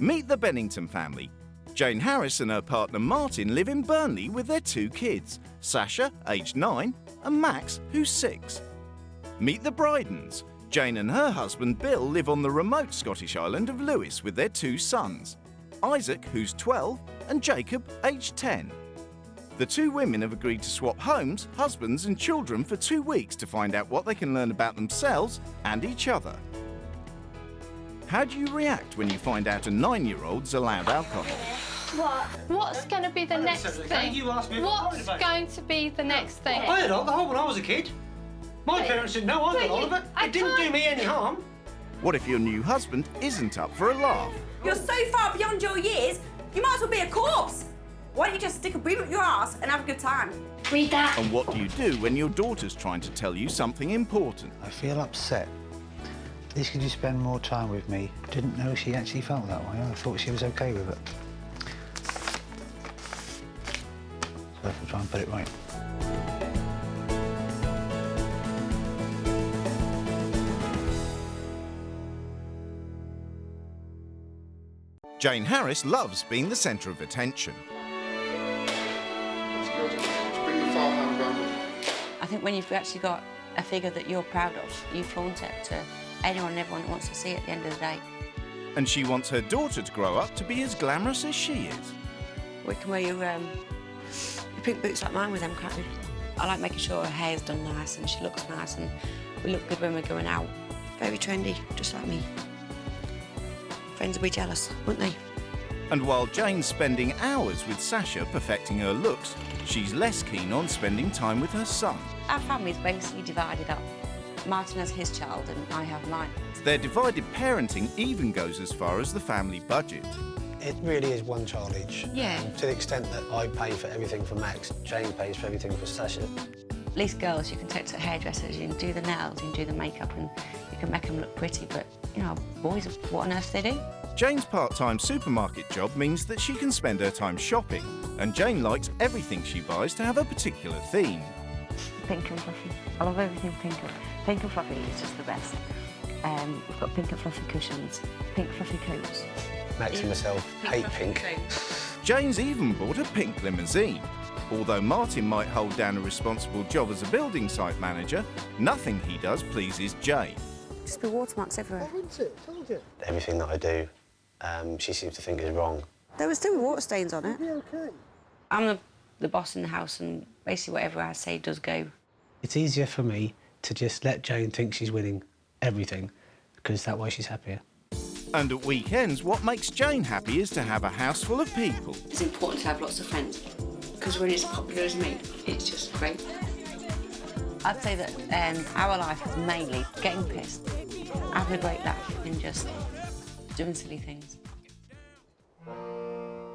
Meet the Bennington family. Jane Harris and her partner Martin live in Burnley with their 2 kids, Sasha, aged 9, and Max, who's 6. Meet the Brydens. Jane and her husband Bill live on the remote Scottish island of Lewis with their 2 sons, Isaac, who's 12, and Jacob, aged 10. The 2 women have agreed to swap homes, husbands and children for 2 weeks to find out what they can learn about themselves and each other. How do you react when you find out a 9-year-old's allowed alcohol? What? What's going to be the next thing? You asked me What's going to be the next thing? I had alcohol when I was a kid. My parents didn't know I got hold of it. It didn't do me any harm. What if your new husband isn't up for a laugh? You're so far beyond your years, you might as well be a corpse. Why don't you just stick a beam up your ass and have a good time? Read that. And what do you do when your daughter's trying to tell you something important? I feel upset. Please could you spend more time with me? Didn't know she actually felt that way. I thought she was okay with it. So I'll try and put it right. Jane Harris loves being the centre of attention. I think when you've actually got a figure that you're proud of, you flaunt it to anyone and everyone that wants to see it at the end of the day. And she wants her daughter to grow up to be as glamorous as she is. We can wear your pink boots like mine with them, can't we? I like making sure her hair's done nice and she looks nice and we look good when we're going out. Very trendy, just like me. Friends would be jealous, wouldn't they? And while Jane's spending hours with Sasha perfecting her looks, she's less keen on spending time with her son. Our family's basically divided up. Martin has his child and I have mine. Their divided parenting even goes as far as the family budget. It really is one child each. Yeah. To the extent that I pay for everything for Max, Jane pays for everything for Sasha. At least girls, you can take to hairdressers, you can do the nails, you can do the makeup and you can make them look pretty, but, you know, boys, what on earth do they do? Jane's part-time supermarket job means that she can spend her time shopping, and Jane likes everything she buys to have a particular theme. Pink and fluffy. I love everything pink. Pink and fluffy is just the best. We've got pink and fluffy cushions, pink fluffy coats. Max and myself hate pink. Jane's even bought a pink limousine. Although Martin might hold down a responsible job as a building site manager, nothing he does pleases Jane. Just be watermarks everywhere. Everything that I do, she seems to think is wrong. There were still water stains on it. Yeah, okay. I'm the boss in the house and basically whatever I say does go. It's easier for me to just let Jane think she's winning everything, because that way she's happier. And at weekends, what makes Jane happy is to have a house full of people. It's important to have lots of friends, because when it's as popular as me, it's just great. I'd say that our life is mainly getting pissed, having a great laugh and just doing silly things.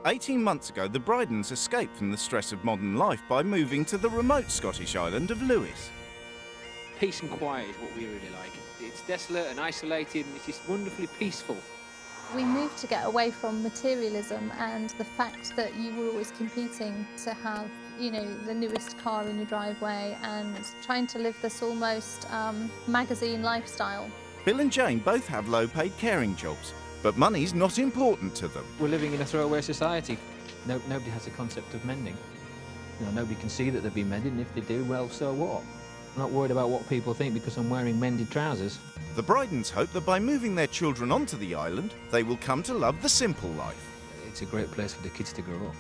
18 months ago, the Brydens escaped from the stress of modern life by moving to the remote Scottish island of Lewis. Peace and quiet is what we really like. It's desolate and isolated and it's just wonderfully peaceful. We moved to get away from materialism and the fact that you were always competing to have, you know, the newest car in your driveway and trying to live this almost magazine lifestyle. Bill and Jane both have low-paid caring jobs, but money's not important to them. We're living in a throwaway society. Nobody has a concept of mending. You know, nobody can see that they've been mended, and if they do, well, so what? I'm not worried about what people think because I'm wearing mended trousers. The Brydens hope that by moving their children onto the island, they will come to love the simple life. It's a great place for the kids to grow up.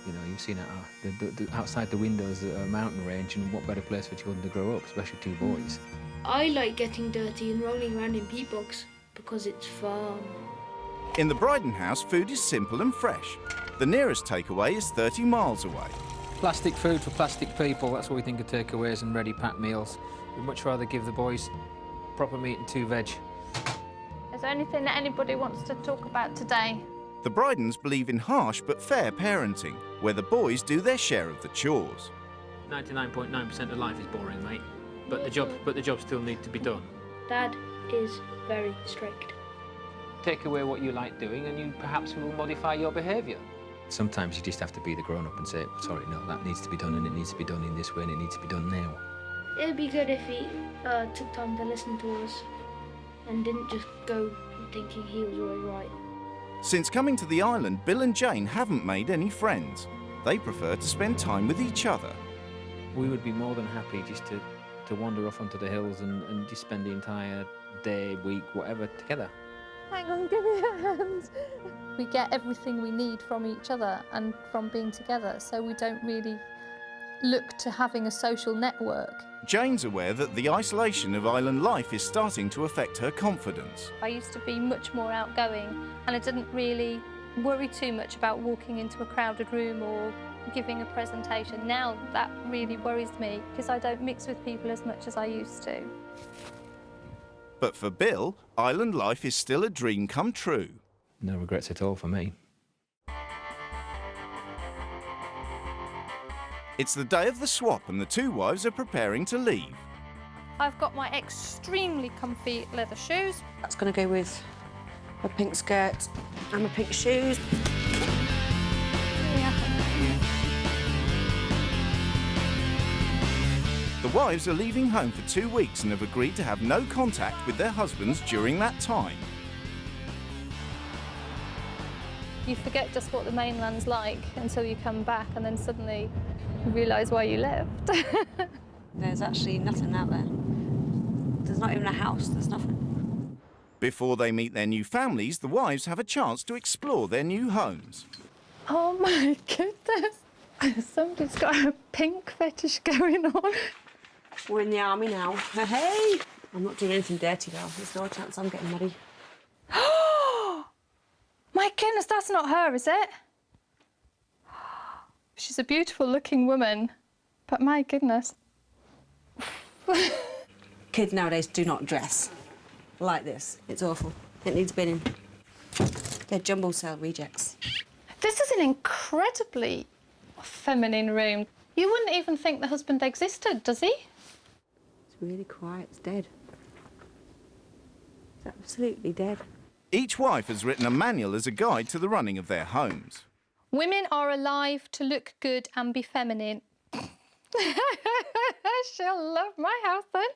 You know, you've seen it outside the windows a mountain range, and what better place for children to grow up, especially 2 boys. I like getting dirty and rolling around in peat bogs because it's fun. In the Bryden house, food is simple and fresh. The nearest takeaway is 30 miles away. Plastic food for plastic people, that's what we think of takeaways and ready-packed meals. We'd much rather give the boys proper meat and 2 veg. Is there anything that anybody wants to talk about today? The Brydens believe in harsh but fair parenting, where the boys do their share of the chores. 99.9% of life is boring, mate. But the jobs still need to be done. Dad is very strict. Take away what you like doing and you perhaps will modify your behaviour. Sometimes you just have to be the grown-up and say, sorry, no, that needs to be done and it needs to be done in this way and it needs to be done now. It'd be good if he took time to listen to us and didn't just go thinking he was always right. Since coming to the island, Bill and Jane haven't made any friends. They prefer to spend time with each other. We would be more than happy just to wander off onto the hills and just spend the entire day, week, whatever, together. Hang on, give me a hand. We get everything we need from each other and from being together, so we don't really look to having a social network. Jane's aware that the isolation of island life is starting to affect her confidence. I used to be much more outgoing, and I didn't really worry too much about walking into a crowded room or giving a presentation. Now that really worries me because I don't mix with people as much as I used to. But for Bill, island life is still a dream come true. No regrets at all for me. It's the day of the swap and the two wives are preparing to leave. I've got my extremely comfy leather shoes. That's going to go with my pink skirt and my pink shoes. The wives are leaving home for 2 weeks and have agreed to have no contact with their husbands during that time. You forget just what the mainland's like until you come back, and then suddenly you realise why you left. There's actually nothing out there. There's not even a house, there's nothing. Before they meet their new families, the wives have a chance to explore their new homes. Oh my goodness. Somebody's got a pink fetish going on. We're in the army now. Hey! I'm not doing anything dirty though. There's no chance I'm getting muddy. My goodness, that's not her, is it? She's a beautiful looking woman, but my goodness. Kids nowadays do not dress like this. It's awful. It needs binning. They're jumbo cell rejects. This is an incredibly feminine room. You wouldn't even think the husband existed, does he? It's really quiet. It's dead. It's absolutely dead. Each wife has written a manual as a guide to the running of their homes. Women are alive to look good and be feminine. She'll love my house then.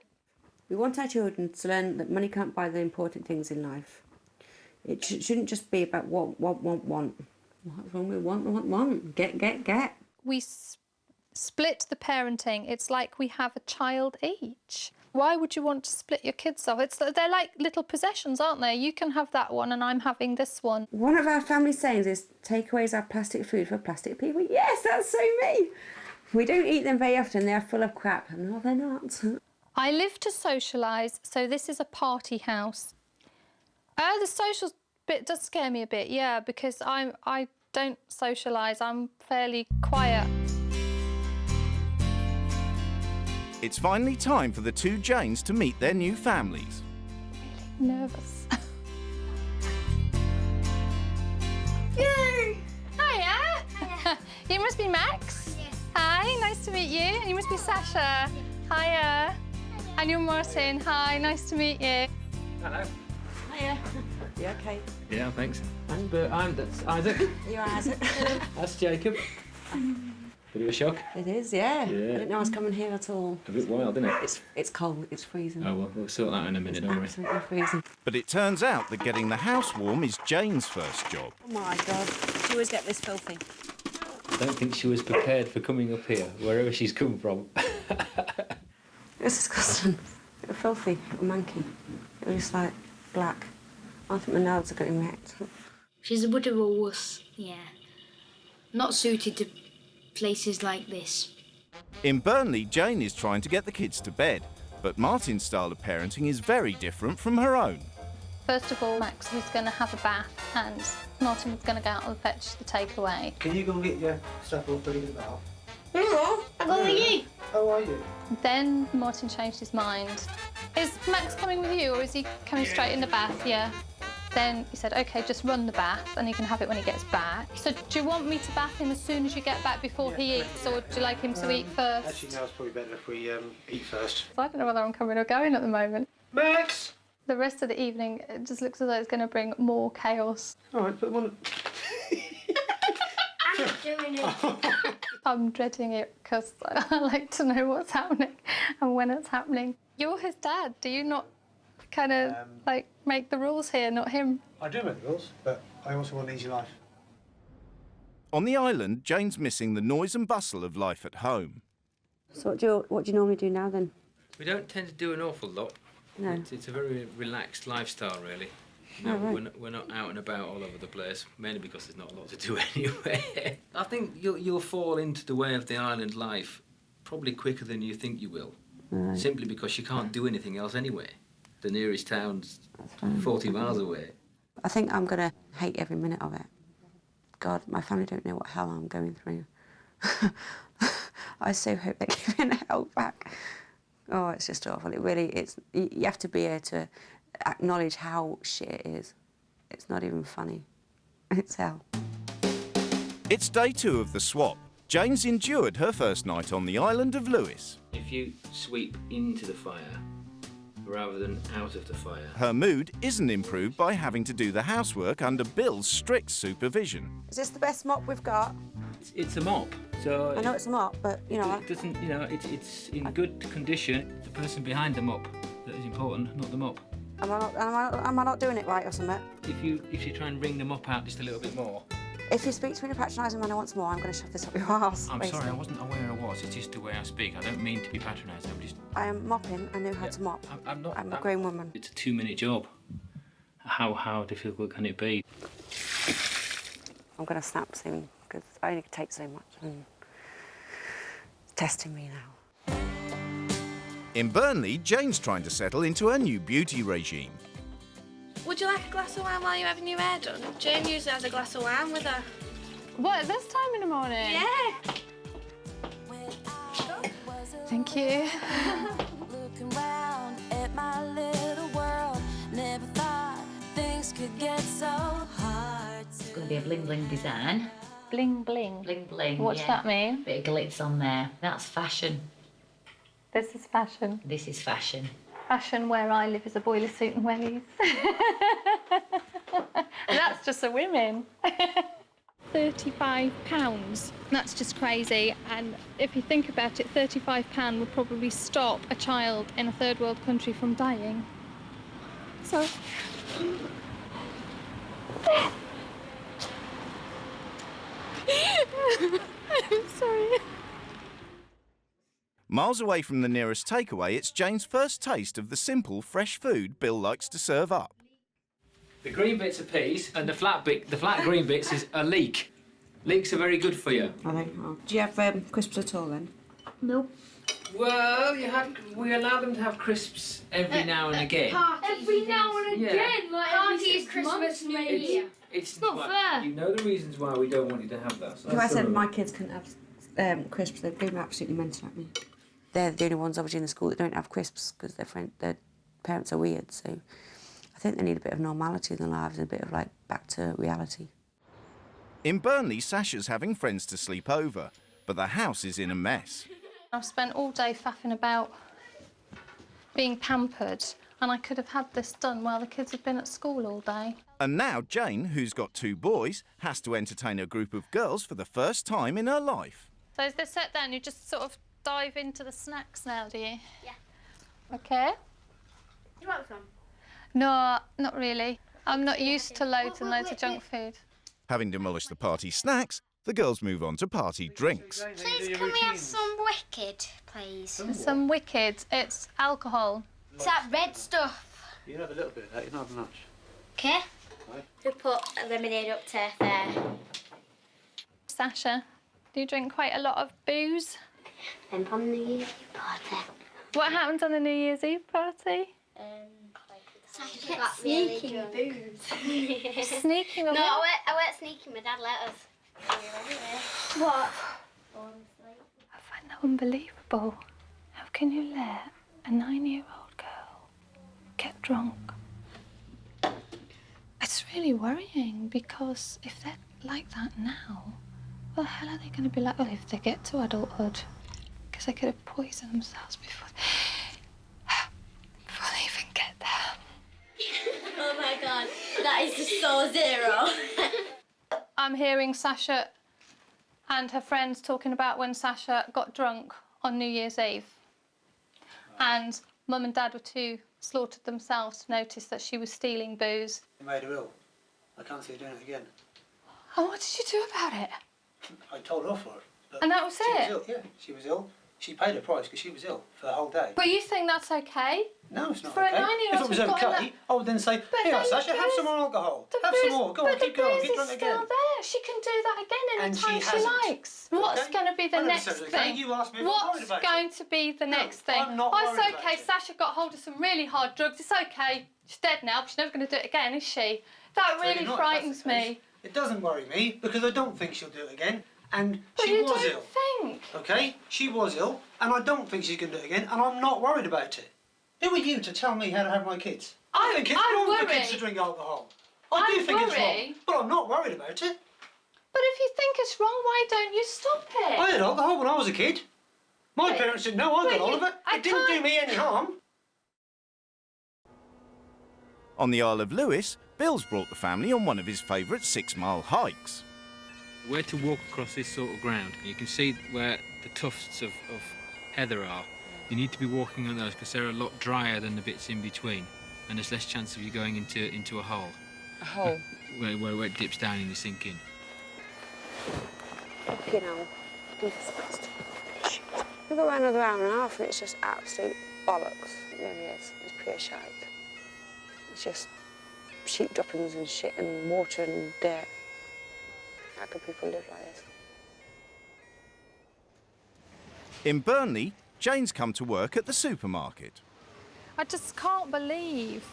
We want our children to learn that money can't buy the important things in life. It shouldn't just be about want. What's wrong with want? Get. We split the parenting. It's like we have a child each. Why would you want to split your kids off? They're like little possessions, aren't they? You can have that one and I'm having this one. One of our family sayings is, takeaways are plastic food for plastic people. Yes, that's so me. We don't eat them very often. They're full of crap. No, they're not. I live to socialise, so this is a party house. The social bit does scare me a bit, yeah, because I don't socialise. I'm fairly quiet. It's finally time for the two Janes to meet their new families. Really nervous. Yay! Hiya! Hiya. You must be Max? Yes. Hi, nice to meet you. You must be Sasha. Hiya. And you're Martin. Hi, nice to meet you. Hello. Hiya. You okay? Yeah, thanks. That's Isaac. You're Isaac. That's Jacob. Bit of a shock. It is, yeah. Yeah. I didn't know I was coming here at all. A bit wild, isn't it? It's cold. It's freezing. Oh, well, we'll sort that in a minute, don't worry. Absolutely freezing. But it turns out that getting the house warm is Jane's first job. Oh my God. She always get this filthy. I don't think she was prepared for coming up here, wherever she's come from. It's disgusting. It was filthy. It was manky. It was like black. I think my nails are getting wrecked. She's a bit of a wuss, yeah. Not suited to places like this. In Burnley, Jane is trying to get the kids to bed, but Martin's style of parenting is very different from her own. First of all, Max was going to have a bath and Martin was going to go out and fetch the takeaway. Can you go and get your stuff all ready to the bath? Hello, I'm over you. How are you? Then Martin changed his mind. Is Max coming with you or is he coming straight in the bath? Yeah. Then he said, OK, just run the bath and he can have it when he gets back. So do you want me to bath him as soon as you get back before he eats, or do you like him to eat first? Actually, no, it's probably better if we eat first. I don't know whether I'm coming or going at the moment. Max! The rest of the evening, it just looks as though it's going to bring more chaos. All right, put them on. I'm not doing it. I'm dreading it because I like to know what's happening and when it's happening. You're his dad. Do you not kind of like make the rules here, not him. I do make the rules, but I also want an easy life. On the island, Jane's missing the noise and bustle of life at home. So what do you normally do now then? We don't tend to do an awful lot. No. It's a very relaxed lifestyle, really. No, we're not out and about all over the place, mainly because there's not a lot to do anyway. I think you'll fall into the way of the island life probably quicker than you think you will, simply because you can't do anything else anyway. The nearest town's 40 miles away. I think I'm going to hate every minute of it. God, my family don't know what hell I'm going through. I so hope they're giving help back. Oh, it's just awful. It really, you have to be able to acknowledge how shit it is. It's not even funny. It's hell. It's day 2 of the swap. Jane's endured her first night on the island of Lewis. If you sweep into the fire rather than out of the fire. Her mood isn't improved by having to do the housework under Bill's strict supervision. Is this the best mop we've got? It's a mop, so... I know it's a mop, but, you know... It doesn't, you know, it's in good condition. The person behind the mop that is important, not the mop. Am I not doing it right or something? If you try and wring the mop out just a little bit more. If you speak to me in a patronising manner once more, I'm going to shove this up your arse. I'm sorry, I wasn't aware I was. It's just the way I speak. I don't mean to be patronising. I am mopping. I know how to mop. I'm not. I'm a grown woman. It's a 2-minute job. How difficult can it be? I'm going to snap soon because I only take so much. And it's testing me now. In Burnley, Jane's trying to settle into her new beauty regime. Would you like a glass of wine while you're having your hair done? Jane usually has a glass of wine with her. What, this time in the morning? Yeah. Thank you. Looking round at my little world, never thought things could get so hard. It's going to be a bling bling design. Bling bling? Bling bling, What's that mean? Bit of glitz on there. That's fashion. This is fashion. This is fashion. Fashion where I live is a boiler suit and wellies. That's just for women. £35. That's just crazy. And if you think about it, £35 would probably stop a child in a third world country from dying. So... I'm sorry. Miles away from the nearest takeaway, it's Jane's first taste of the simple, fresh food Bill likes to serve up. The green bits are peas, and the flat green bits is a leek. Leeks are very good for you. Are they? Oh. Do you have crisps at all then? Nope. Well, we allow them to have crisps every now and again. Every now and again, like Parties, Christmas, New Year. It's not fair. You know the reasons why we don't want you to have that. So If I said my kids couldn't have crisps, they'd be absolutely mental at me. They're the only ones, obviously, in the school that don't have crisps because their parents are weird. So I think they need a bit of normality in their lives and a bit of, like, back to reality. In Burnley, Sasha's having friends to sleep over, but the house is in a mess. I've spent all day faffing about being pampered, and I could have had this done while the kids have been at school all day. And now Jane, who's got 2 boys, has to entertain a group of girls for the first time in her life. So is this set down? You just sort of dive into the snacks now, do you? Yeah. OK. You want some? No, not really. I'm not used to loads and loads of junk food. Having demolished the party snacks, the girls move on to party drinks. Please, can we have some Wicked, please? Some Wicked. It's alcohol. It's that red stuff. You can have a little bit of that, you don't have much. OK. We put a lemonade up to there. Sasha, do you drink quite a lot of booze? And on the New Year's Eve party. What happens on the New Year's Eve party? Sasha got sneaking booze. Sneaking away? No, I weren't sneaking. My dad let us. What? I find that unbelievable. How can you let a 9-year-old girl get drunk? It's really worrying because if they're like that now, what the hell are they going to be like if they get to adulthood? Because they could have poisoned themselves before they even get there. Oh my God, that is just so zero. I'm hearing Sasha and her friends talking about when Sasha got drunk on New Year's Eve. And Mum and Dad were too slaughtered themselves to notice that she was stealing booze. It made her ill. I can't see her doing it again. And what did you do about it? I told her off for it. But And that was she it? Was ill. Yeah, she was ill. She paid her price because she was ill for the whole day. But you think that's okay? No, it's not For okay. a 9-year-old If it was who's got okay, I would then say, here, Sasha, have some more alcohol. Have some more. Go on, keep going. Get drunk again. Still there. She can do that again And anytime she she hasn't. likes. What's Okay. going to be the I never next said it was thing? okay. You asked me if I was worried What's about going to be the next thing? I'm not Oh, worried it's about okay. it. Sasha got hold of some really hard drugs. It's okay. She's dead now, but she's never going to do it again, is she? That really not, frightens me. It doesn't worry me because I don't think she'll do it again. And But she you was don't ill. think. Okay? She was ill, and I don't think she's going to do it again, and I'm not worried about it. Who are you to tell me how to have my kids? I think it's wrong for kids to drink alcohol. I do think it's wrong, but I'm not worried about it. But if you think it's wrong, why don't you stop it? I had alcohol when I was a kid. My parents didn't know I got but all you- of it. I It didn't do can't- me any harm. On the Isle of Lewis, Bill's brought the family on one of his favourite 6-mile hikes. Where to walk across this sort of ground, you can see where the tufts of heather are. You need to be walking on those because they're a lot drier than the bits in between, and there's less chance of you going into a hole. A hole? Where it dips down and you sink in. You know, we go around another hour and a half and it's just absolute bollocks. It really is. It's pure shite. It's just sheep droppings and shit and water and dirt. How can people live like this? In Burnley, Jane's come to work at the supermarket. I just can't believe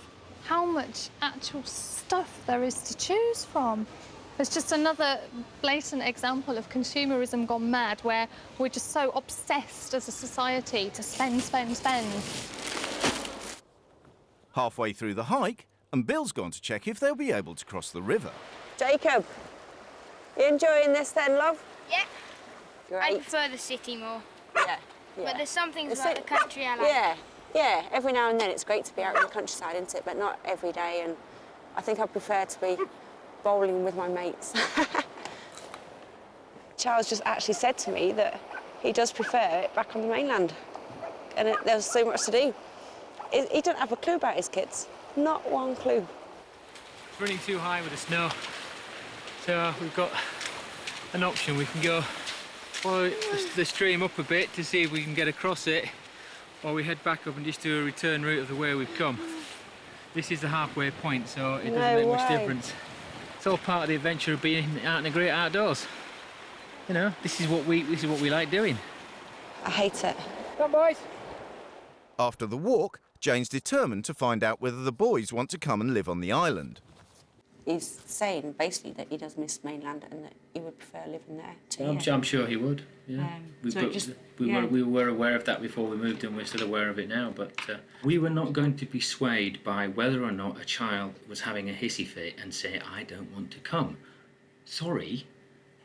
how much actual stuff there is to choose from. It's just another blatant example of consumerism gone mad, where we're just so obsessed as a society to spend, spend, spend. Halfway through the hike, and Bill's gone to check if they'll be able to cross the river. Jacob, you enjoying this then, love? Yeah. Great. I prefer the city more. Yeah. But there's some things It's about the country I like. Yeah, yeah. Every now and then it's great to be out in the countryside, isn't it? But not every day. And I think I prefer to be bowling with my mates. Charles just actually said to me that he does prefer it back on the mainland, and there's so much to do. He don't have a clue about his kids. Not one clue. It's running too high with the snow, so we've got an option. We can go follow the stream up a bit to see if we can get across it, or we head back up and just do a return route of the way we've come. This is the halfway point, so it doesn't make much difference. It's all part of the adventure of being out in the great outdoors. You know, this is what we like doing. I hate it. Come on, boys. After the walk, Jane's determined to find out whether the boys want to come and live on the island. He's saying basically that he does miss mainland and that he would prefer living there too. I'm sure he would. Yeah, we were aware of that before we moved, and we're still aware of it now. But we were not going to be swayed by whether or not a child was having a hissy fit and say, "I don't want to come." Sorry,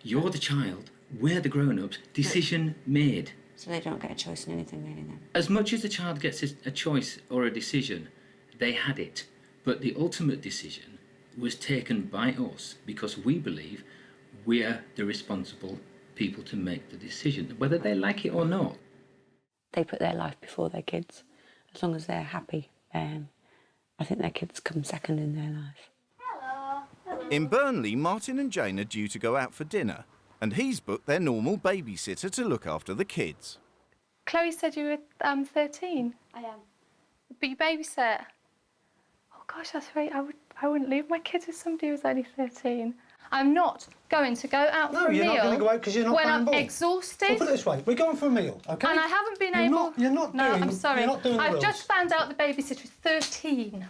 you're the child. We're the grown-ups. Decision made. So they don't get a choice in anything really then? As much as the child gets a choice or a decision, they had it. But the ultimate decision was taken by us because we believe we're the responsible people to make the decision, whether they like it or not. They put their life before their kids. As long as they're happy, I think their kids come second in their life. In Burnley, Martin and Jane are due to go out for dinner, and he's booked their normal babysitter to look after the kids. Chloe said you were 13. I am. But you babysit. Oh gosh, that's right. I wouldn't leave my kids with somebody who's only 13. I'm not going to go out for a meal. No, you're not going to go out because you're not when playing I'm ball. exhausted. Well, put it this way, we're going for a meal, OK? And I haven't been You're able... You're not no, doing... I'm sorry. You're not doing the I've rules. just found out the babysitter is 13.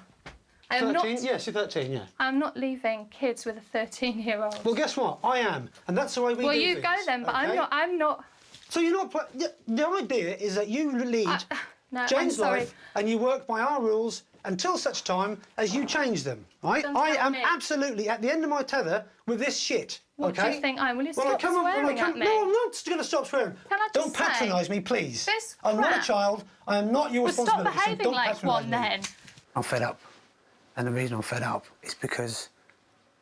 I am 13? not... Yes, you're 13, yeah. I'm not leaving kids with a 13-year-old. Well, guess what? I am, and that's the way we do Well, you things, go then, but okay? I'm not... So you're not... The idea is that you lead No, Jane's I'm sorry. life, and you work by our rules until such time as you change them, right? Don't I tell am me. absolutely at the end of my tether with this shit, What okay? do you think I am? Will you Well, stop swearing at me? No, I'm not going to stop swearing. Can I just Don't patronise say, me, please. this I'm not a crap- child. I am not your Well, stop responsibility. so behaving don't like patronise one me. then. I'm fed up. And the reason I'm fed up is because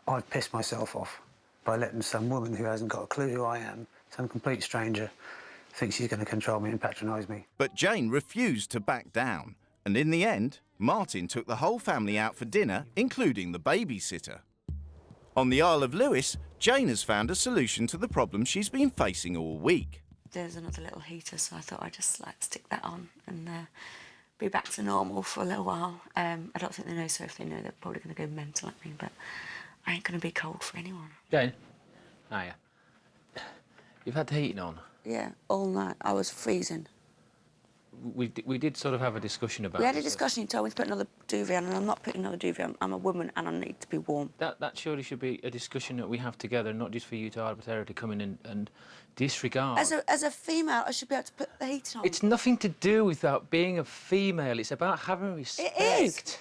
I've pissed myself off by letting some woman who hasn't got a clue who I am, some complete stranger, think she's going to control me and patronise me. But Jane refused to back down, And in the end, Martin took the whole family out for dinner, including the babysitter. On the Isle of Lewis, Jane has found a solution to the problem she's been facing all week. There's another little heater, so I thought I'd just like stick that on and be back to normal for a little while. I don't think they know, so if they know, they're probably going to go mental at me, but I ain't going to be cold for anyone. Jane? Hiya. You've had the heating on? Yeah, all night. I was freezing. We did sort of have a discussion about We had a this. discussion, you told me to put another duvet on, and I'm not putting another duvet on. I'm a woman and I need to be warm. That surely should be a discussion that we have together, not just for you to arbitrarily come in and disregard. As a female, I should be able to put the heating on. It's nothing to do with that being a female. It's about having respect. It is.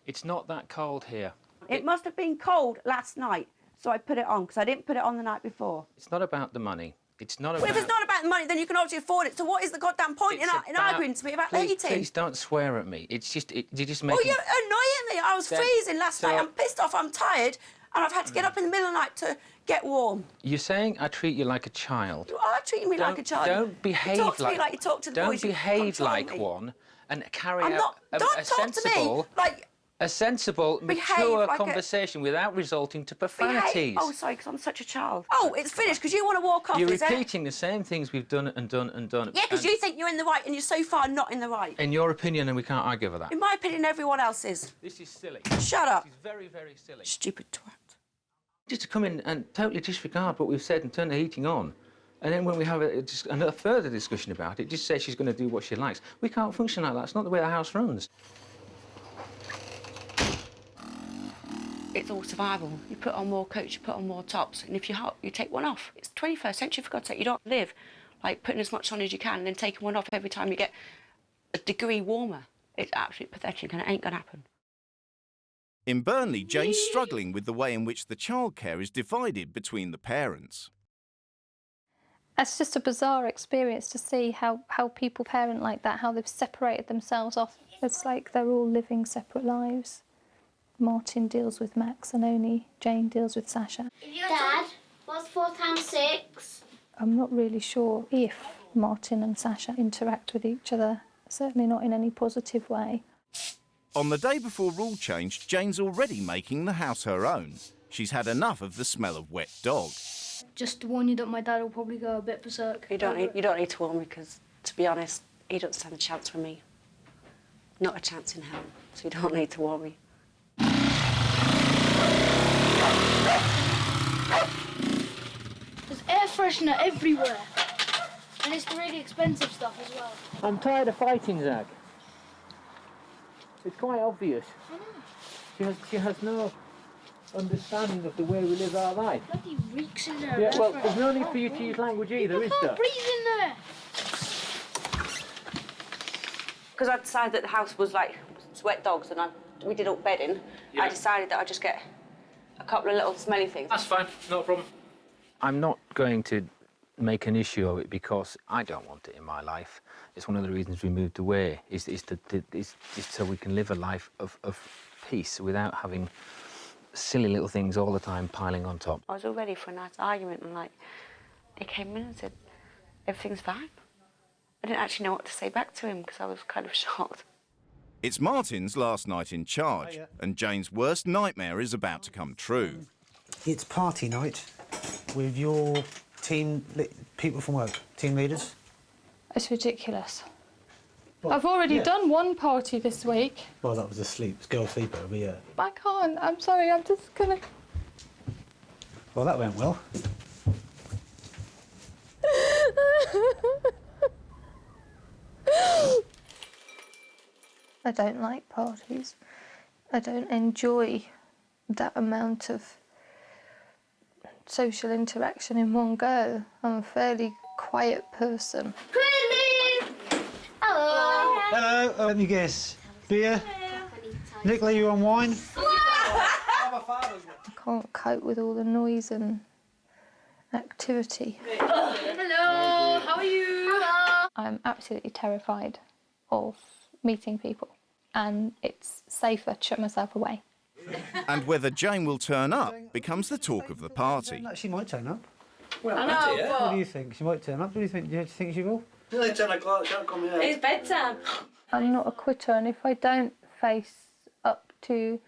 It's not that cold here. It must have been cold last night, so I put it on, because I didn't put it on the night before. It's not about the money. It's not about... Well, if it's not about the money, then you can obviously afford it. So what is the goddamn point in arguing to me about the heating? Please don't swear at me. It's just... you're just making... Oh, you're annoying me. I was freezing last night. I'm pissed off. I'm tired. And I've had to get up in the middle of the night to get warm. You're saying I treat you like a child. You are treating me like a child. Don't behave you talk to like... me like you talk to the boys. Don't behave like one and carry out a sensible... A sensible, mature conversation without resorting to profanities. Oh, sorry, because I'm such a child. Oh, it's finished because you want to walk off, You're is it? repeating the same things we've done and done and done. Yeah, because you think you're in the right and you're so far not in the right. In your opinion, and we can't argue over that. In my opinion, everyone else is. This is silly. Shut up. This is very, very silly. Stupid twat. Just to come in and totally disregard what we've said and turn the heating on. And then when we have another further discussion about it, just say she's going to do what she likes. We can't function like that. It's not the way the house runs. It's all survival. You put on more coats, you put on more tops, and if you're hot, you take one off. It's 21st century, for God's sake. You don't live like putting as much on as you can and then taking one off every time you get a degree warmer. It's absolutely pathetic, and it ain't gonna happen. In Burnley, Jane's struggling with the way in which the childcare is divided between the parents. It's just a bizarre experience to see how people parent like that, how they've separated themselves off. It's like they're all living separate lives. Martin deals with Max and only Jane deals with Sasha. Dad, what's 4 times 6? I'm not really sure if Martin and Sasha interact with each other, certainly not in any positive way. On the day before rule change, Jane's already making the house her own. She's had enough of the smell of wet dog. Just to warn you that my dad will probably go a bit berserk. You don't need to warn me, because, to be honest, he doesn't stand a chance with me. Not a chance in hell, so you don't need to warn me. There's air freshener everywhere. And it's the really expensive stuff as well. I'm tired of fighting, Zach. It's quite obvious. She has no understanding of the way we live our life. Bloody reeks in there. Yeah, well, there's no need for you to use language either, is there? Breathe in there. Because I decided that the house was like sweat dogs, and we did up bedding. Yeah. I decided that I'd just get a couple of little smelly things. That's fine, not a problem. I'm not going to make an issue of it because I don't want it in my life. It's one of the reasons we moved away, is so we can live a life of peace without having silly little things all the time piling on top. I was all ready for a nice argument, and he came in and said, everything's fine. I didn't actually know what to say back to him because I was kind of shocked. It's Martin's last night in charge, and Jane's worst nightmare is about to come true. It's party night with your team, people from work, team leaders. It's ridiculous. I've already done one party this week. Well, that was a girl sleepover, but yeah. I can't. I'm sorry. I'm just gonna... Well, that went well. I don't like parties. I don't enjoy that amount of social interaction in one go. I'm a fairly quiet person. Hello. Hello, let me guess. Beer? Nicola, you on wine? I can't cope with all the noise and activity. Hello, how are you? Hello. I'm absolutely terrified of meeting people, and it's safer to shut myself away. And whether Jane will turn up becomes the talk of the party. She might turn up. Well, I know, What do you think? She might turn up. Do you think she will? It's bedtime. I'm not a quitter, and if I don't face up to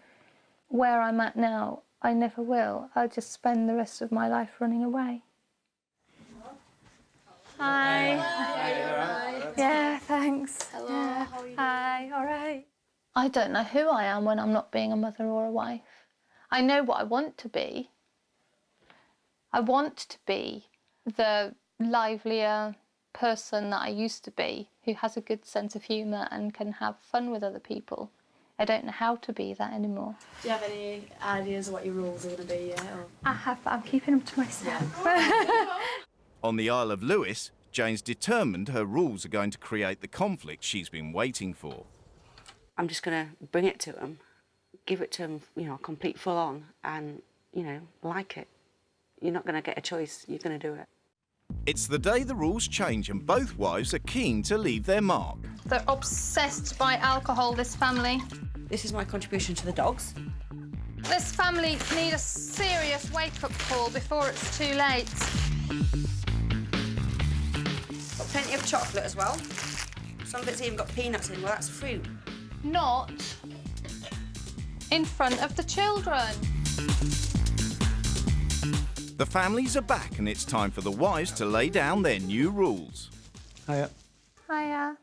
where I'm at now, I never will. I'll just spend the rest of my life running away. Hi. Hi. Yeah, thanks. Hello, yeah. how are you? Hi, all right. I don't know who I am when I'm not being a mother or a wife. I know what I want to be. I want to be the livelier person that I used to be, who has a good sense of humour and can have fun with other people. I don't know how to be that anymore. Do you have any ideas of what your rules are going to be yet? Or? I have, but I'm keeping them to myself. On the Isle of Lewis, Jane's determined her rules are going to create the conflict she's been waiting for. I'm just going to bring it to them, give it to them, you know, complete full on, and, you know, like it. You're not going to get a choice, you're going to do it. It's the day the rules change and both wives are keen to leave their mark. They're obsessed by alcohol, this family. This is my contribution to the dogs. This family need a serious wake-up call before it's too late. Got plenty of chocolate as well. Some of it's even got peanuts in. Well, that's fruit. Not in front of the children. The families are back and it's time for the wives to lay down their new rules. Hiya. Hiya.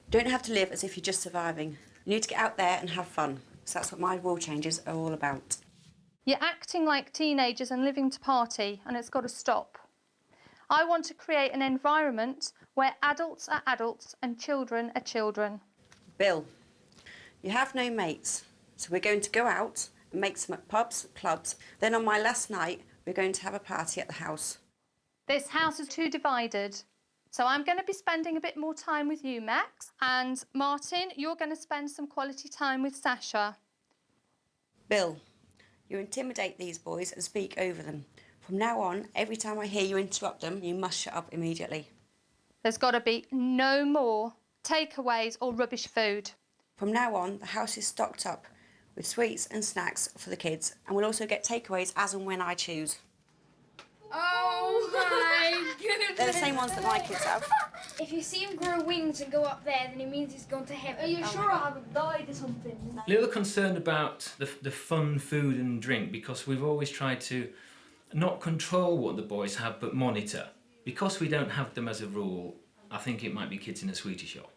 Don't have to live as if you're just surviving. You need to get out there and have fun. So that's what my rule changes are all about. You're acting like teenagers and living to party, and it's got to stop. I want to create an environment where adults are adults and children are children. Bill, you have no mates, so we're going to go out and make some at pubs, clubs. Then on my last night, we're going to have a party at the house. This house is too divided. So I'm going to be spending a bit more time with you, Max. And Martin, you're going to spend some quality time with Sasha. Bill, you intimidate these boys and speak over them. From now on, every time I hear you interrupt them, you must shut up immediately. There's got to be no more takeaways or rubbish food. From now on, the house is stocked up with sweets and snacks for the kids, and we'll also get takeaways as and when I choose. Oh my goodness. They're the same ones that my kids have. If you see him grow wings and go up there, then it means he's gone to heaven. Are you sure I haven't died or something? A little concerned about the fun food and drink, because we've always tried to not control what the boys have but monitor. Because we don't have them as a rule, I think it might be kids in a sweetie shop.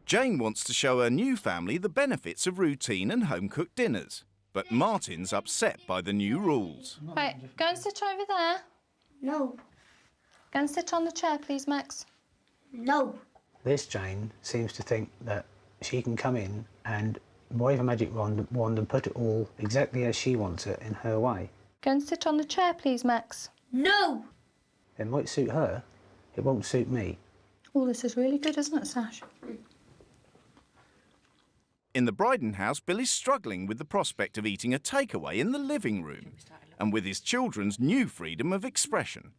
Jane wants to show her new family the benefits of routine and home-cooked dinners. But Martin's upset by the new rules. Right, go and sit over there. No. Go and sit on the chair, please, Max. No. This Jane seems to think that she can come in and wave a magic wand and put it all exactly as she wants it in her way. Go and sit on the chair, please, Max. No. It might suit her, it won't suit me. Oh, this is really good, isn't it, Sash? In the Bryden house, Bill is struggling with the prospect of eating a takeaway in the living room and with his children's new freedom of expression.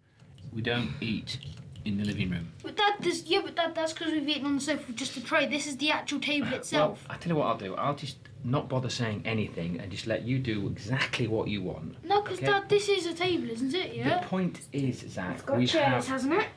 We don't eat in the living room. But that's because we've eaten on the sofa with just a tray. This is the actual table itself. Well, I tell you what I'll do. I'll just not bother saying anything and just let you do exactly what you want. No, because Dad, this is a table, isn't it? Yeah. The point is, Zach, It's got chairs, hasn't it?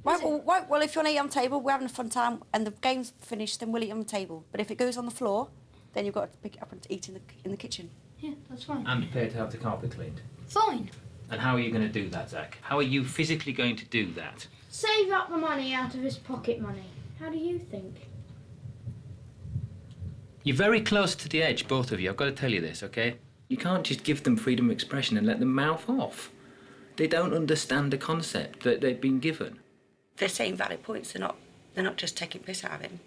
Right, well, if you want to eat on the table, we're having a fun time, and the game's finished, then we'll eat on the table. But if it goes on the floor, then you've got to pick it up and eat in the kitchen. Yeah, that's fine. I'm prepared to have the carpet cleaned. Fine. And how are you going to do that, Zach? How are you physically going to do that? Save up the money out of his pocket money. How do you think? You're very close to the edge, both of you. I've got to tell you this, OK? You can't just give them freedom of expression and let them mouth off. They don't understand the concept that they've been given. They're saying valid points. They're not just taking piss out of him.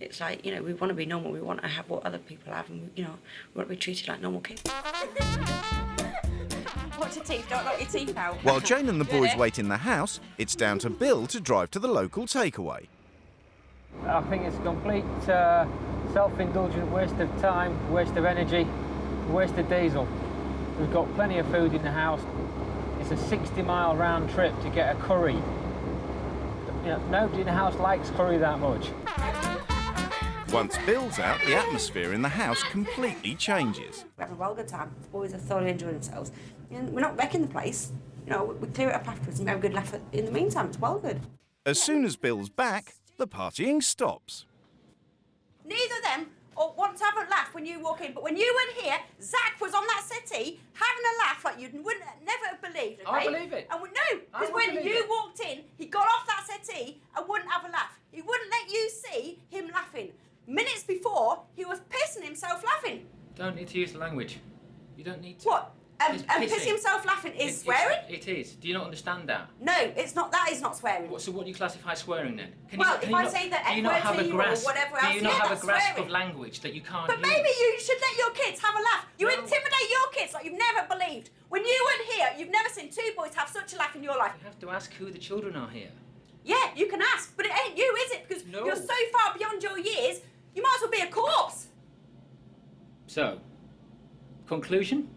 It's like, you know, we want to be normal. We want to have what other people have, and we want to be treated like normal kids. Watch your teeth. Don't knock your teeth out. While Jane and the boys wait in the house, it's down to Bill to drive to the local takeaway. I think it's a complete self-indulgent waste of time, waste of energy, waste of diesel. We've got plenty of food in the house. It's a 60-mile round trip to get a curry. You know, nobody in the house likes curry that much. Once Bill's out, the atmosphere in the house completely changes. We're having a well good time. The boys are thoroughly enjoying themselves. And we're not wrecking the place. You know, we clear it up afterwards and we have a good laugh in the meantime. It's well good. As soon as Bill's back, the partying stops. Neither of them want to have a laugh when you walk in, but when you went here, Zach was on that settee having a laugh like you wouldn't never have believed. Okay? I believe it. And no, because when you walked in, he got off that settee and wouldn't have a laugh. He wouldn't let you see him laughing. Minutes before, he was pissing himself laughing. Don't need to use the language. You don't need to. What? And It's pissing himself laughing is swearing? It is. Do you not understand that? No, it's not. That is not swearing. So what do you classify swearing then? If I say the F word to you or whatever else, do you not have that's a grasp swearing. of language that you can't But use? maybe you should let your kids have a laugh. You intimidate your kids like you've never believed. When you weren't here, you've never seen two boys have such a laugh in your life. You have to ask who the children are here. Yeah, you can ask, but it ain't you, is it? Because you're so far beyond your years, you might as well be a corpse. So, conclusion?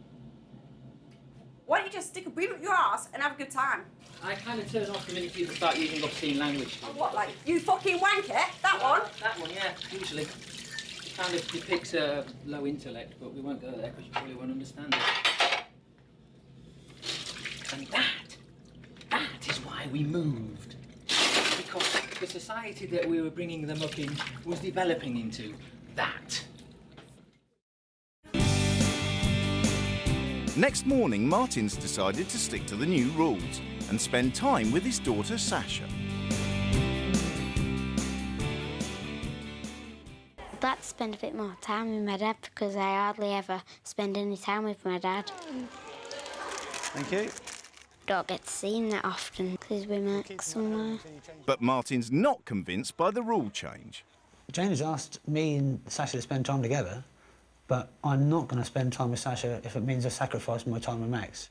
Why don't you just stick a breathe up your arse and have a good time? I kind of turn off the minute people start using obscene language. Oh, what, like, you fucking wanker? That one? That one, yeah, usually. It kind of depicts a low intellect, but we won't go there because you probably won't understand it. And that is why we moved. Because the society that we were bringing them up in was developing into that. Next morning, Martin's decided to stick to the new rules and spend time with his daughter Sasha. I'd like to spend a bit more time with my dad because I hardly ever spend any time with my dad. Thank you. Don't get to see him that often because he's with Max somewhere. But Martin's not convinced by the rule change. Jane has asked me and Sasha to spend time together, but I'm not going to spend time with Sasha if it means I sacrifice my time with Max.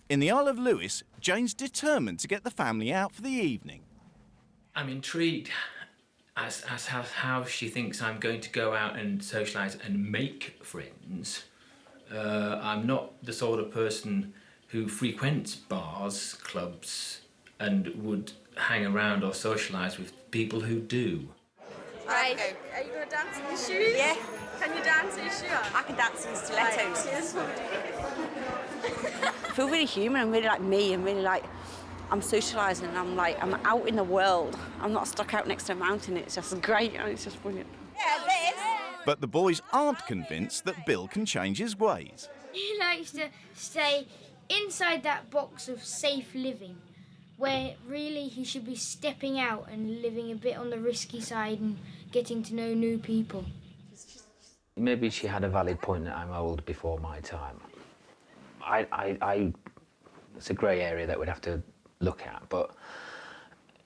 In the Isle of Lewis, Jane's determined to get the family out for the evening. I'm intrigued as how she thinks I'm going to go out and socialise and make friends. I'm not the sort of person who frequents bars, clubs, and would hang around or socialise with people who do. Right, are you going to dance in your shoes? Yeah. Can you dance in your shoes? I can dance in stilettos. Right, cheers for me. I feel really human. I'm really like me. I'm really like, I'm socialising. I'm like, I'm out in the world. I'm not stuck out next to a mountain. It's just great. It's just brilliant. Yeah, this. But the boys aren't convinced that Bill can change his ways. He likes to stay inside that box of safe living, where really he should be stepping out and living a bit on the risky side and getting to know new people. Maybe she had a valid point that I'm old before my time. It's a grey area that we'd have to look at, but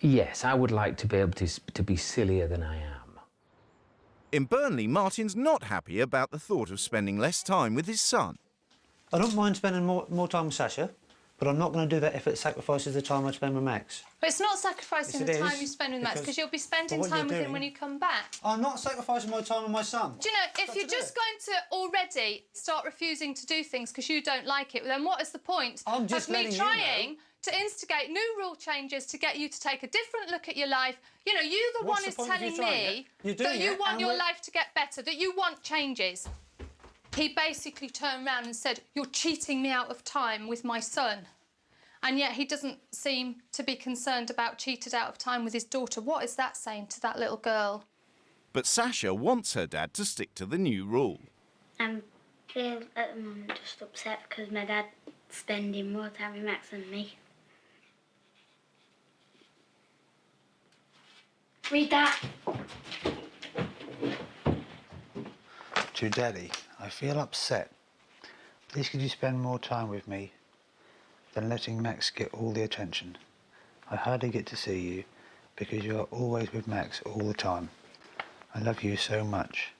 yes, I would like to be able to be sillier than I am. In Burnley, Martin's not happy about the thought of spending less time with his son. I don't mind spending more time with Sasha, but I'm not going to do that if it sacrifices the time I spend with Max. But it's not sacrificing Yes, the it time is, you spend with Max because you'll be spending what time you're with him doing- when you come back. I'm not sacrificing my time with my son. Do you know, if you're just going to already start refusing to do things because you don't like it, then what is the point I'm just of me letting you trying to instigate new rule changes to get you to take a different look at your life? You know, you're the What's one the is point of telling you trying me it? You're that doing you it want and your we're- life to get better, that you want changes. He basically turned around and said, "You're cheating me out of time with my son." And yet he doesn't seem to be concerned about cheated out of time with his daughter. What is that saying to that little girl? But Sasha wants her dad to stick to the new rule. I feel at the moment just upset because my dad's spending more time with Max than me. Read that. To Daddy, I feel upset. Please could you spend more time with me than letting Max get all the attention? I hardly get to see you because you are always with Max all the time. I love you so much.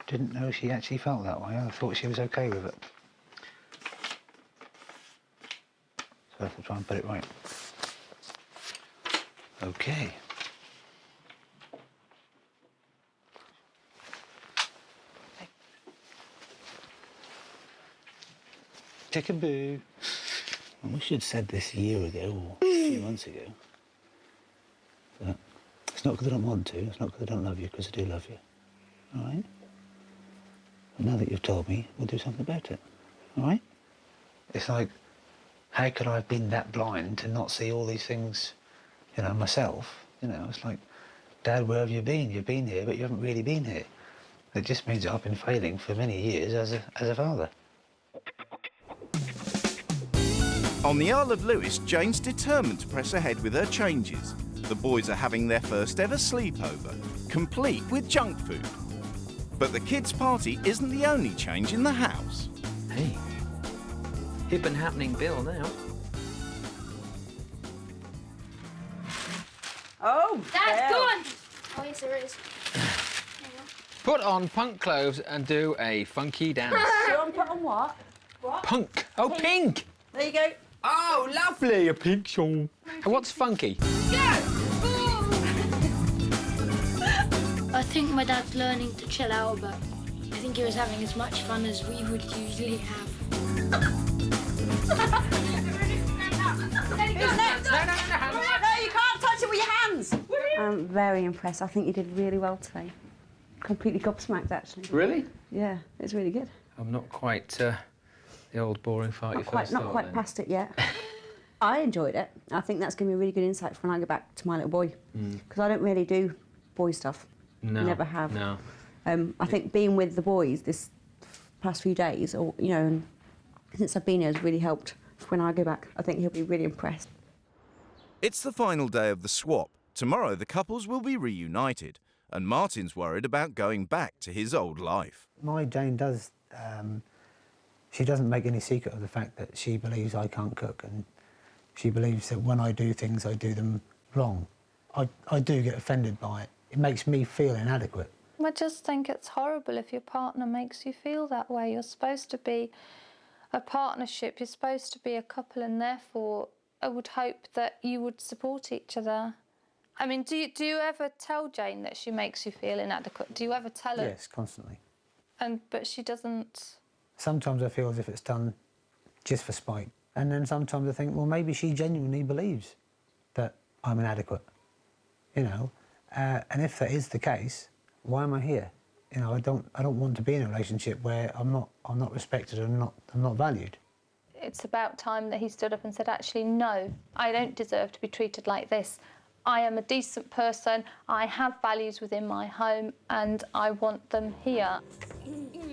Didn't know she actually felt that way. I thought she was okay with it. So I have to try and put it right. Okay. Tick-a-boo. I wish you'd said this a year ago or a few months ago. But it's not because I don't want to, it's not because I don't love you, because I do love you. All right? But now that you've told me, we'll do something about it. All right? It's like how could I have been that blind to not see all these things, you know, myself? You know, it's like, Dad, where have you been? You've been here, but you haven't really been here. It just means that I've been failing for many years as a father. On the Isle of Lewis, Jane's determined to press ahead with her changes. The boys are having their first ever sleepover, complete with junk food. But the kids' party isn't the only change in the house. Hey, hip and happening Bill now. Oh, Dad, go on! Oh, yes, there is. Put on punk clothes and do a funky dance. You want to put on what? What? Punk. Oh, pink. There you go. Oh, lovely, a pink shawl. And what's funky? I think my dad's learning to chill out, but I think he was having as much fun as we would usually have. Who's next? No, you can't touch it with your hands. I'm very impressed. I think you did really well today. Completely gobsmacked, actually. Really? Yeah, it's really good. I'm not quite the old boring fight you first Not thought quite then. past it yet. I enjoyed it. I think that's going to be a really good insight for when I go back to my little boy. Because I don't really do boy stuff. No. Never have. No. I think being with the boys this past few days, or you know, and since I've been here, has really helped for when I go back. I think he'll be really impressed. It's the final day of the swap. Tomorrow the couples will be reunited, and Martin's worried about going back to his old life. My Jane does, she doesn't make any secret of the fact that she believes I can't cook, and she believes that when I do things, I do them wrong. I do get offended by it. It makes me feel inadequate. I just think it's horrible if your partner makes you feel that way. You're supposed to be a partnership, you're supposed to be a couple, and therefore I would hope that you would support each other. I mean, do you ever tell Jane that she makes you feel inadequate? Do you ever tell her? Yes, constantly. But she doesn't... Sometimes I feel as if it's done just for spite. And then sometimes I think, well, maybe she genuinely believes that I'm inadequate, you know? And if that is the case, why am I here? You know, I don't want to be in a relationship where I'm not respected and I'm not valued. It's about time that he stood up and said, actually, no, I don't deserve to be treated like this. I am a decent person, I have values within my home, and I want them here.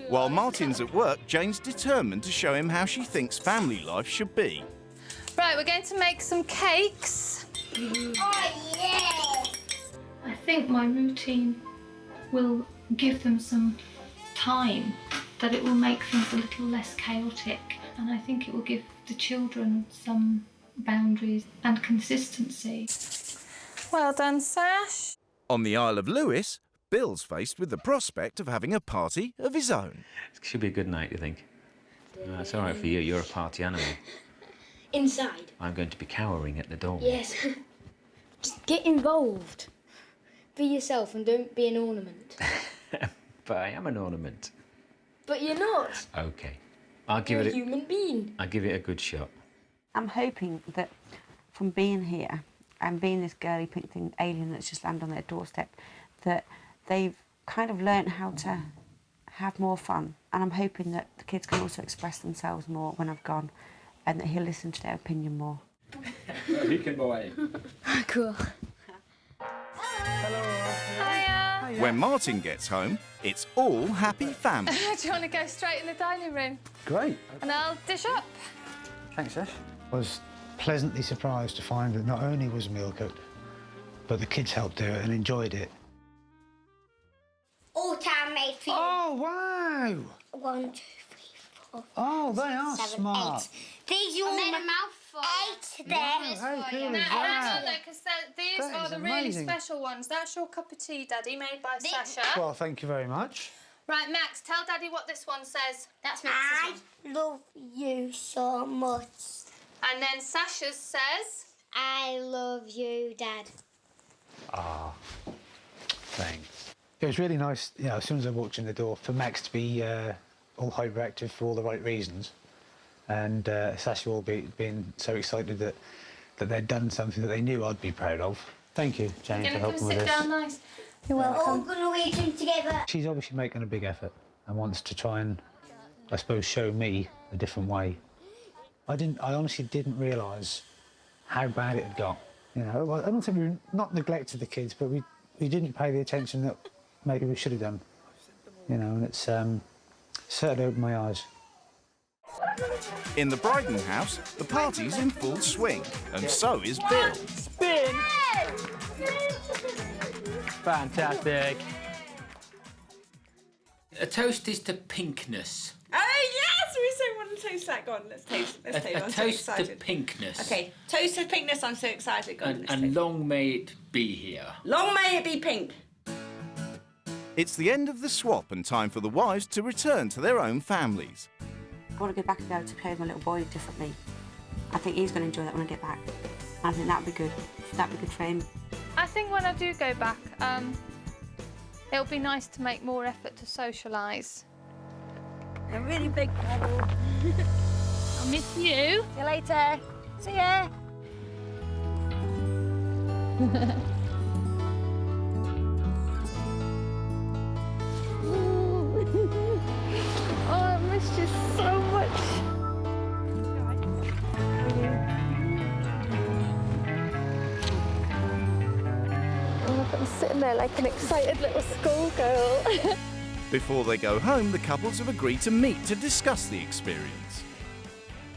While Martin's at work, Jane's determined to show him how she thinks family life should be. Right, we're going to make some cakes. Oh, yeah! I think my routine will give them some time, that it will make things a little less chaotic, and I think it will give the children some boundaries and consistency. Well done, Sash. On the Isle of Lewis, Bill's faced with the prospect of having a party of his own. It should be a good night, you think? It's all right for you. You're a party animal. Inside. I'm going to be cowering at the door. Yes. Just get involved. Be yourself and don't be an ornament. But I am an ornament. But you're not. OK. You're a human being. I'll give it a good shot. I'm hoping that from being here and being this girly pink thing alien that's just landed on their doorstep, that they've kind of learnt how to have more fun. And I'm hoping that the kids can also express themselves more when I've gone, and that he'll listen to their opinion more. Beacon boy. Cool. Hiya. When Martin gets home, it's all happy family. Do you want to go straight in the dining room? Great. And I'll dish up. Thanks, Ash. I was pleasantly surprised to find that not only was the meal cooked, but the kids helped do it and enjoyed it. All time made for you. Oh, wow! 1, 2, 3, 4. Oh, they are 7, smart. 8. These all made a mouthful. 8 there. How cool is that? Because these That are is the really amazing. special ones. That's your cup of tea, Daddy, made by Sasha. Well, thank you very much. Right, Max, tell Daddy what this one says. That's Max's one. I love you so much. And then Sasha's says... I love you, Dad. Ah, thanks. It was really nice, you know, as soon as I walked in the door, for Max to be all hyperactive for all the right reasons, and Sasha all being so excited that they'd done something that they knew I'd be proud of. Thank you, Jane, for helping with sit this. down nice. You're We're all welcome. going to eat them together. She's obviously making a big effort and wants to try and, I suppose, show me a different way I honestly didn't realise how bad it had got. You know, well, I don't think we not neglected the kids, but we didn't pay the attention that maybe we should have done. You know, and it's certainly opened my eyes. In the Bryden house, the party's in full swing, and so is Bill. Spin! Fantastic. A toast is to pinkness. Oh yes, we so want to toast that. Go on, let's taste. Let's taste. A I'm so toast to excited. pinkness. Okay, toast to pinkness. I'm so excited. Go on, let's And taste. long may it be here. Long may it be pink. It's the end of the swap and time for the wives to return to their own families. I want to go back and be able to play with my little boy differently. I think he's going to enjoy that when I get back. I think that'd be good. That'd be good for him. I think when I do go back, it'll be nice to make more effort to socialise. A really big cuddle. I'll miss you. See you later. See ya. Oh, I missed you so much. Oh, I'm sitting there like an excited little schoolgirl. Before they go home, the couples have agreed to meet to discuss the experience.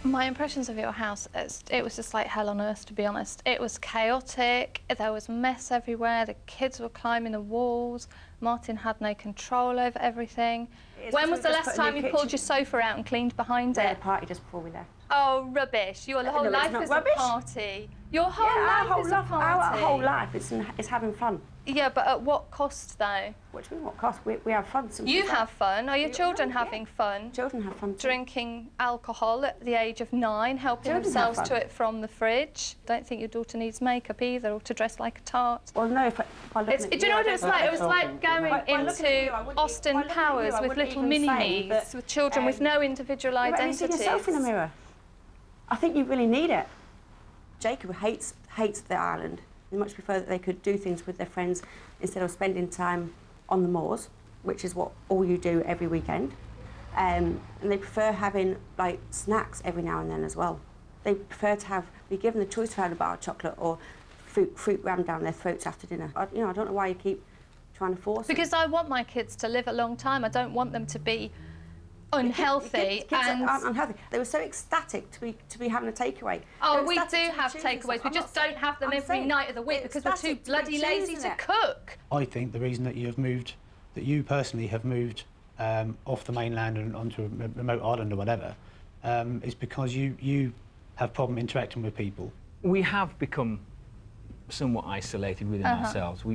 My impressions of your house, it was just like hell on earth, to be honest. It was chaotic, there was mess everywhere, the kids were climbing the walls, Martin had no control over everything. When was the last time you pulled your sofa out and cleaned behind We had it? a party just before we left. Oh, rubbish. Your whole No, it's life not is rubbish. a party. Your whole Yeah, life is a party. Our whole life is having fun. Yeah, but at what cost, though? What do you mean, what cost? We have fun. You have fun. Are your children having fun? Children have fun too. Drinking alcohol at the age of 9, helping Children have themselves fun. to it from the fridge. Don't think your daughter needs makeup either, or to dress like a tart. Well, no, if I look Do you know what it was like? It was like going By looking at you, I into wouldn't Austin by looking at you, Powers I with wouldn't little even say mini-me's, that, with children with no individual Have you identities. seen yourself in the mirror? I think you really need it. Jacob hates the island. He much prefer that they could do things with their friends instead of spending time on the moors, which is what all you do every weekend. And they prefer having like snacks every now and then as well. They prefer to be given the choice to have a bar of chocolate or fruit rammed down their throats after dinner. I don't know why you keep trying to force it. Because I want my kids to live a long time. I don't want them to be unhealthy. Kids aren't unhealthy. They were so ecstatic to be having a takeaway. Oh, we do have takeaways. We just don't have them every night of the week because we're too bloody lazy to cook. I think the reason that you personally have moved off the mainland and onto a remote island or whatever, is because you have problem interacting with people. We have become somewhat isolated within ourselves.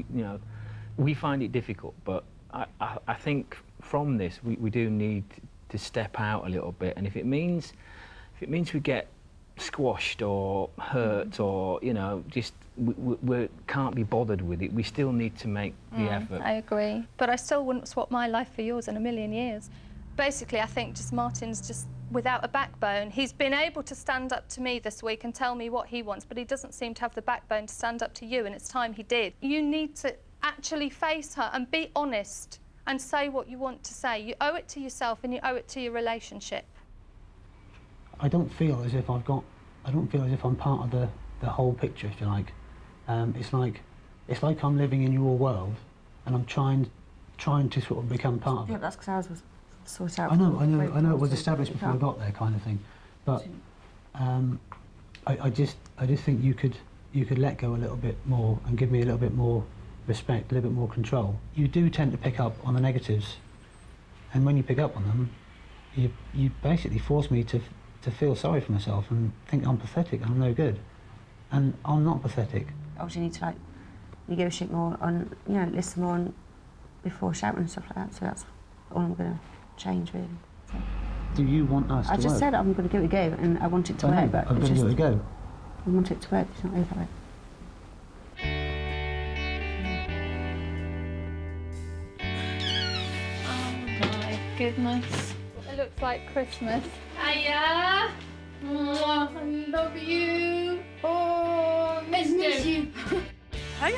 We find it difficult, but I think from this we do need to step out a little bit, and if it means we get squashed or hurt or just we can't be bothered with it, we still need to make the effort. I agree, but I still wouldn't swap my life for yours in a million years. Basically, I think just Martin's just without a backbone. He's been able to stand up to me this week and tell me what he wants, but he doesn't seem to have the backbone to stand up to you, and it's time he did. You need to actually face her and be honest and say what you want to say. You owe it to yourself and you owe it to your relationship. I don't feel as if I'm part of the whole picture, if you like. It's like I'm living in your world, and I'm trying to sort of become part of it. Yeah, that's because ours was sorted out. I know it was established before I got there, kind of thing. But I just think you could let go a little bit more and give me a little bit more respect, a little bit more control. You do tend to pick up on the negatives, and when you pick up on them, you basically force me to feel sorry for myself and think I'm pathetic and I'm no good. And I'm not pathetic. Obviously, you need to negotiate more on, listen more on before shouting and stuff like that. So that's all I'm going to change, really. So. Do you want us to work? I just said I'm going to give it a go, and I want it to work. But I'm going to give it a go. I want it to work. It's not over that way. Goodness. It looks like Christmas. Hiya! Mwah, I love you. Oh, miss you. Hi.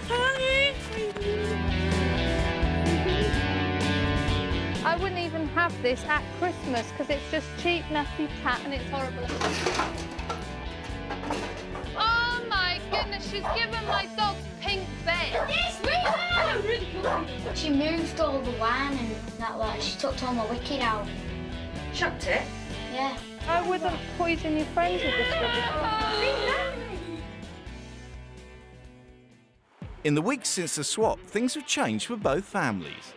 I wouldn't even have this at Christmas because it's just cheap, nasty tat and it's horrible. Oh my goodness, she's given my dog pink bed. She moved all the wine and that lot. She took all my wicked out. Chucked it? Yeah. I wouldn't poison your friends with this rubbish. In the weeks since the swap, things have changed for both families.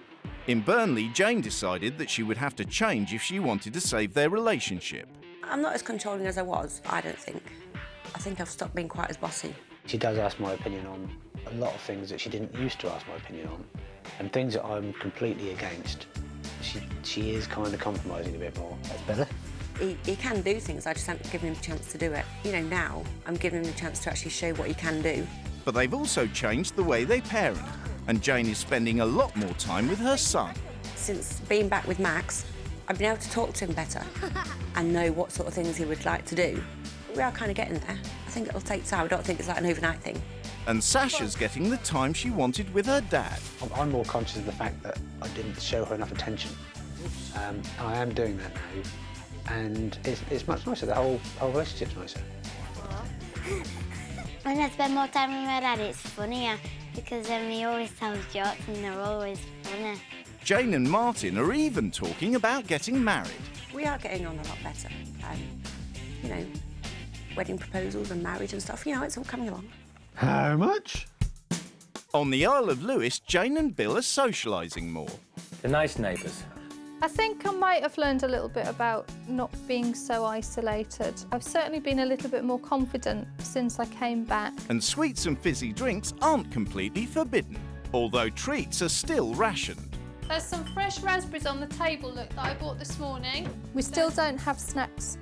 In Burnley, Jane decided that she would have to change if she wanted to save their relationship. I'm not as controlling as I was, I don't think. I think I've stopped being quite as bossy. She does ask my opinion on a lot of things that she didn't used to ask my opinion on, and things that I'm completely against. She is kind of compromising a bit more. That's better. He can do things, I just haven't given him a chance to do it. You know, now I'm giving him the chance to actually show what he can do. But they've also changed the way they parent, and Jane is spending a lot more time with her son. Since being back with Max, I've been able to talk to him better and know what sort of things he would like to do. We are kind of getting there. I think it'll take time. I don't think it's like an overnight thing. And Sasha's getting the time she wanted with her dad. I'm more conscious of the fact that I didn't show her enough attention. I am doing that now, and it's much nicer. The whole relationship's nicer. When I spend more time with my dad, it's funnier because he always tells jokes and they're always funny. Jane and Martin are even talking about getting married. We are getting on a lot better. You know, wedding proposals and marriage and stuff, you know, it's all coming along. How much? On the Isle of Lewis, Jane and Bill are socialising more. The nice neighbours. I think I might have learned a little bit about not being so isolated. I've certainly been a little bit more confident since I came back. And sweets and fizzy drinks aren't completely forbidden, although treats are still rationed. There's some fresh raspberries on the table, look, that I bought this morning. We still don't have snacks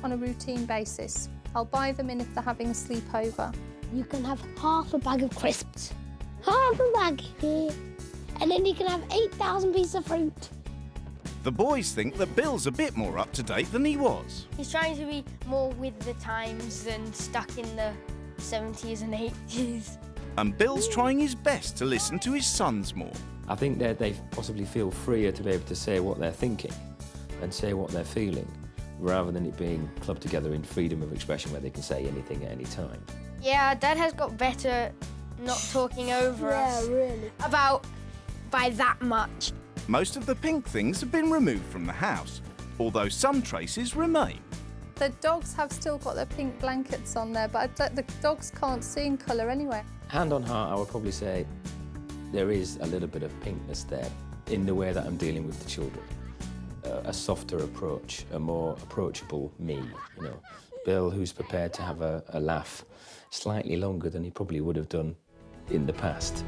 on a routine basis. I'll buy them in if they're having a sleepover. You can have half a bag of crisps. Half a bag here. And then you can have 8,000 pieces of fruit. The boys think that Bill's a bit more up to date than he was. He's trying to be more with the times than stuck in the 70s and 80s. And Bill's trying his best to listen to his sons more. I think that they possibly feel freer to be able to say what they're thinking and say what they're feeling, rather than it being clubbed together in freedom of expression where they can say anything at any time. Yeah, Dad has got better not talking over us. Yeah, really. About by that much. Most of the pink things have been removed from the house, although some traces remain. The dogs have still got their pink blankets on there, but the dogs can't see in colour anyway. Hand on heart, I would probably say there is a little bit of pinkness there in the way that I'm dealing with the children. A softer approach, a more approachable me, you know. Bill, who's prepared to have a laugh slightly longer than he probably would have done in the past.